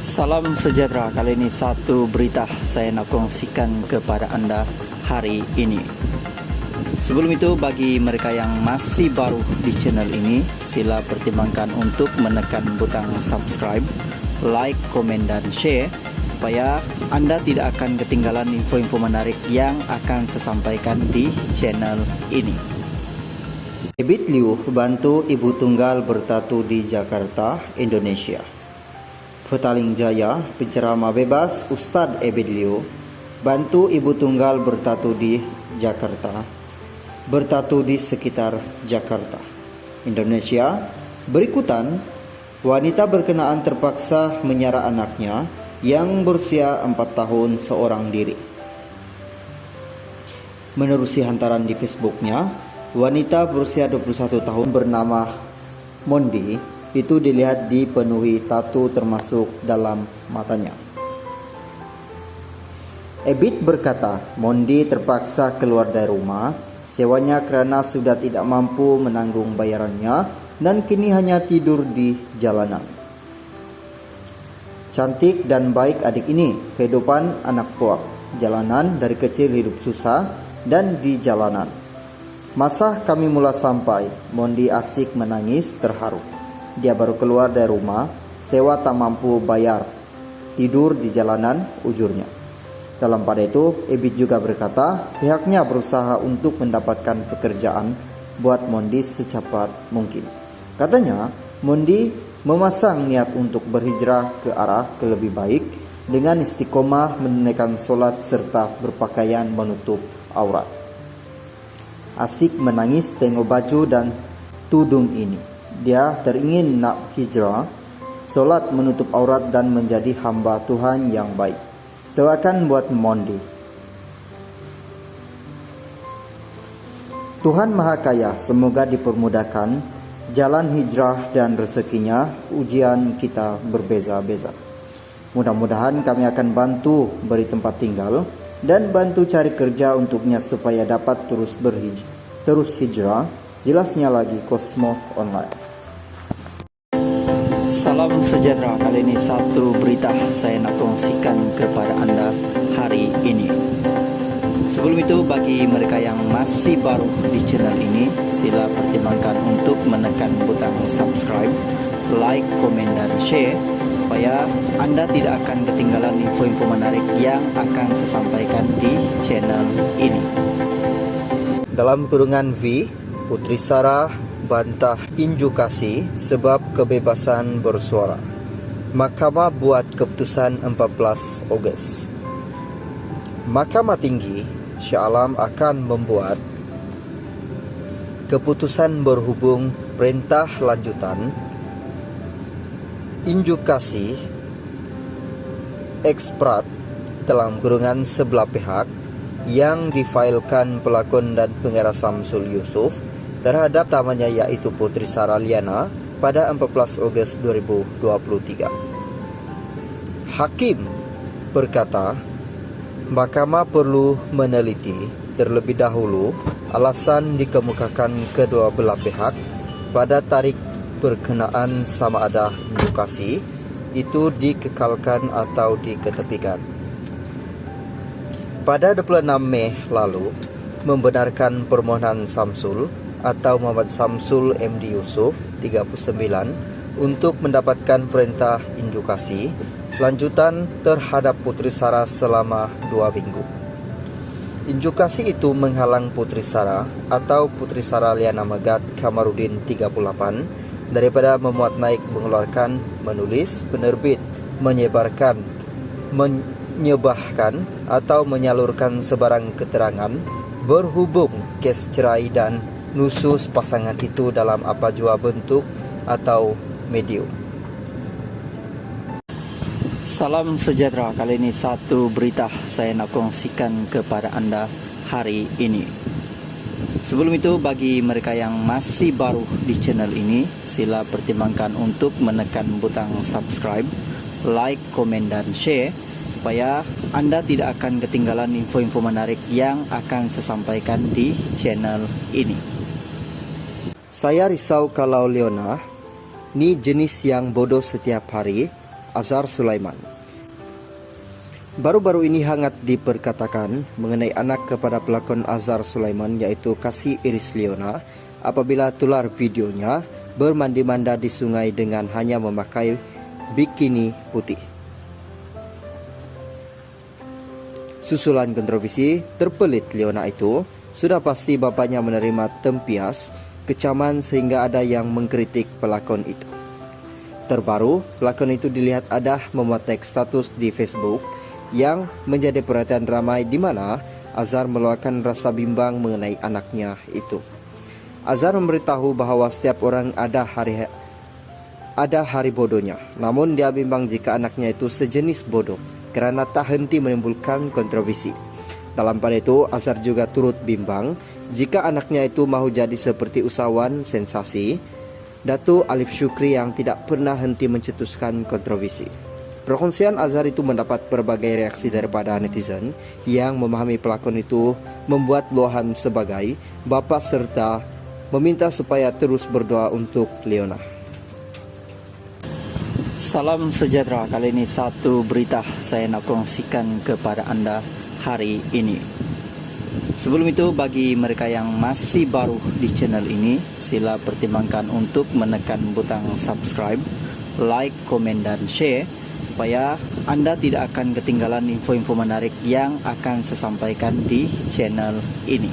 Salam sejahtera, kali ini satu berita saya nak kongsikan kepada anda hari ini. Sebelum itu, bagi mereka yang masih baru di channel ini, sila pertimbangkan untuk menekan butang subscribe, like, komen dan share supaya anda tidak akan ketinggalan info-info menarik yang akan saya sampaikan di channel ini. Ebit Liu bantu ibu tunggal bertatu di Jakarta, Indonesia. Petaling Jaya, penceramah bebas Ustadz Ebit Liu bantu ibu tunggal bertatu di Jakarta, bertatu di sekitar Jakarta, Indonesia. Berikutan, wanita berkenaan terpaksa menyara anaknya yang berusia 4 tahun seorang diri. Menerusi hantaran di Facebooknya, wanita berusia 21 tahun bernama Mondi itu dilihat dipenuhi tatu termasuk dalam matanya. Ebit berkata, Mondi terpaksa keluar dari rumah sewanya kerana sudah tidak mampu menanggung bayarannya dan kini hanya tidur di jalanan. Cantik dan baik adik ini, kehidupan anak puak jalanan, dari kecil hidup susah dan di jalanan. Masa kami mula sampai, Mondi asik menangis terharu. Dia baru keluar dari rumah, sewa tak mampu bayar, tidur di jalanan, ujurnya. Dalam pada itu, Ebit juga berkata, pihaknya berusaha untuk mendapatkan pekerjaan buat Mondi secepat mungkin. Katanya, Mondi memasang niat untuk berhijrah ke arah ke lebih baik dengan istiqomah menunaikan solat serta berpakaian menutup aurat. Asik menangis tengok baju dan tudung ini. Dia teringin nak hijrah, solat menutup aurat dan menjadi hamba Tuhan yang baik. Doakan buat Mondi. Tuhan Maha Kaya semoga dipermudahkan jalan hijrah dan rezekinya. Ujian kita berbeza-beza. Mudah-mudahan kami akan bantu beri tempat tinggal dan bantu cari kerja untuknya supaya dapat terus hijrah. Jelasnya lagi Cosmo Online. Salam sejahtera, kali ini satu berita saya nak kongsikan kepada anda hari ini. Sebelum itu, bagi mereka yang masih baru di channel ini, sila pertimbangkan untuk menekan butang subscribe, like, komen dan share supaya anda tidak akan ketinggalan info-info menarik yang akan saya sampaikan di channel ini. Dalam kurungan V, Putri Sarah bantah injukasi sebab kebebasan bersuara. Mahkamah buat keputusan 14 Ogos. Mahkamah Tinggi Shah Alam akan membuat keputusan berhubung perintah lanjutan injukasi eksprat dalam kurungan sebelah pihak yang difailkan pelakon dan pengarah Samsul Yusuf terhadap tamanya yaitu Putri Sarah Liana pada 14 Ogos 2023. Hakim berkata, mahkamah perlu meneliti terlebih dahulu alasan dikemukakan kedua belah pihak pada tarikh berkenaan sama ada injukasi itu dikekalkan atau diketepikan. Pada 26 Mei lalu, membenarkan permohonan Samsul atau Muhammad Samsul MD Yusuf 39 untuk mendapatkan perintah injukasi lanjutan terhadap Putri Sarah selama 2 minggu. Injukasi itu menghalang Putri Sarah atau Putri Sarah Liana Megat Kamarudin 38 daripada memuat naik, mengeluarkan, menulis, penerbit, menyebarkan, menyebahkan atau menyalurkan sebarang keterangan berhubung kes cerai dan nusus pasangan itu dalam apa jua bentuk atau medium. Salam sejahtera, kali ini satu berita saya nak kongsikan kepada anda hari ini. Sebelum itu, bagi mereka yang masih baru di channel ini, sila pertimbangkan untuk menekan butang subscribe, like, komen dan share supaya anda tidak akan ketinggalan info-info menarik yang akan saya sampaikan di channel ini. Saya risau kalau Leona ni jenis yang bodoh setiap hari Azhar Sulaiman. Baru-baru ini hangat diperkatakan mengenai anak kepada pelakon Azhar Sulaiman, yaitu Kasih Iris Leona, apabila tular videonya bermandi-manda di sungai dengan hanya memakai bikini putih. Susulan kontroversi terpelit Leona itu, sudah pasti bapaknya menerima tempias, kecaman sehingga ada yang mengkritik pelakon itu. Terbaru, pelakon itu dilihat ada memuat teks status di Facebook yang menjadi perhatian ramai, di mana Azhar meluahkan rasa bimbang mengenai anaknya itu. Azhar memberitahu bahwa setiap orang ada hari bodohnya, namun dia bimbang jika anaknya itu sejenis bodoh kerana tak henti menimbulkan kontroversi. Dalam pada itu, Azhar juga turut bimbang jika anaknya itu mahu jadi seperti usahawan sensasi Datuk Alif Syukri yang tidak pernah henti mencetuskan kontroversi. Perkongsian Azhar itu mendapat berbagai reaksi daripada netizen yang memahami pelakon itu membuat luahan sebagai bapa serta meminta supaya terus berdoa untuk Leona. Salam sejahtera, kali ini satu berita saya nak kongsikan kepada anda hari ini. Sebelum itu, bagi mereka yang masih baru di channel ini, sila pertimbangkan untuk menekan butang subscribe, like, komen dan share supaya anda tidak akan ketinggalan info-info menarik yang akan saya sampaikan di channel ini.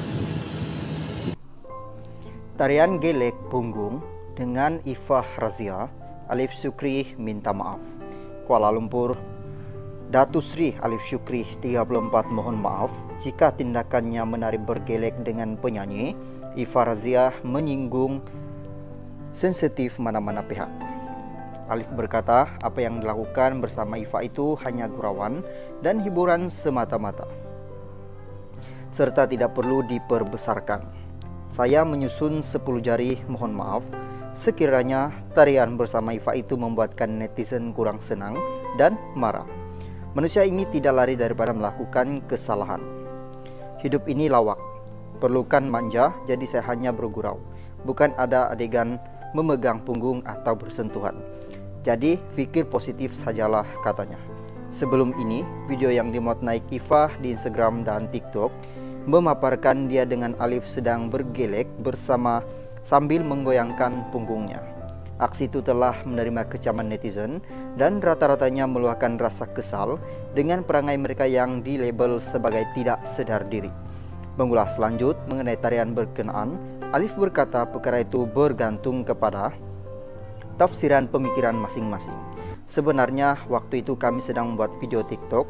Tarian gelek punggung dengan Ifah Razia, Alif Syukri minta maaf. Kuala Lumpur, Datuk Sri Alif Syukri 34 mohon maaf jika tindakannya menari bergelek dengan penyanyi Ifah Razia menyinggung sensitif mana-mana pihak. Alif berkata apa yang dilakukan bersama Ifah itu hanya gurauan dan hiburan semata-mata, serta tidak perlu diperbesarkan. Saya menyusun 10 jari mohon maaf sekiranya tarian bersama Ifah itu membuatkan netizen kurang senang dan marah. Manusia ini tidak lari daripada melakukan kesalahan. Hidup ini lawak, perlukan manja, jadi saya hanya bergurau. Bukan ada adegan memegang punggung atau bersentuhan. Jadi fikir positif sajalah, katanya. Sebelum ini, video yang dimuat naik Ifah di Instagram dan TikTok memaparkan dia dengan Alif sedang bergelek bersama sambil menggoyangkan punggungnya. Aksi itu telah menerima kecaman netizen dan rata-ratanya meluahkan rasa kesal dengan perangai mereka yang dilabel sebagai tidak sedar diri. Mengulas lanjut mengenai tarian berkenaan, Alif berkata perkara itu bergantung kepada tafsiran pemikiran masing-masing. Sebenarnya waktu itu kami sedang membuat video TikTok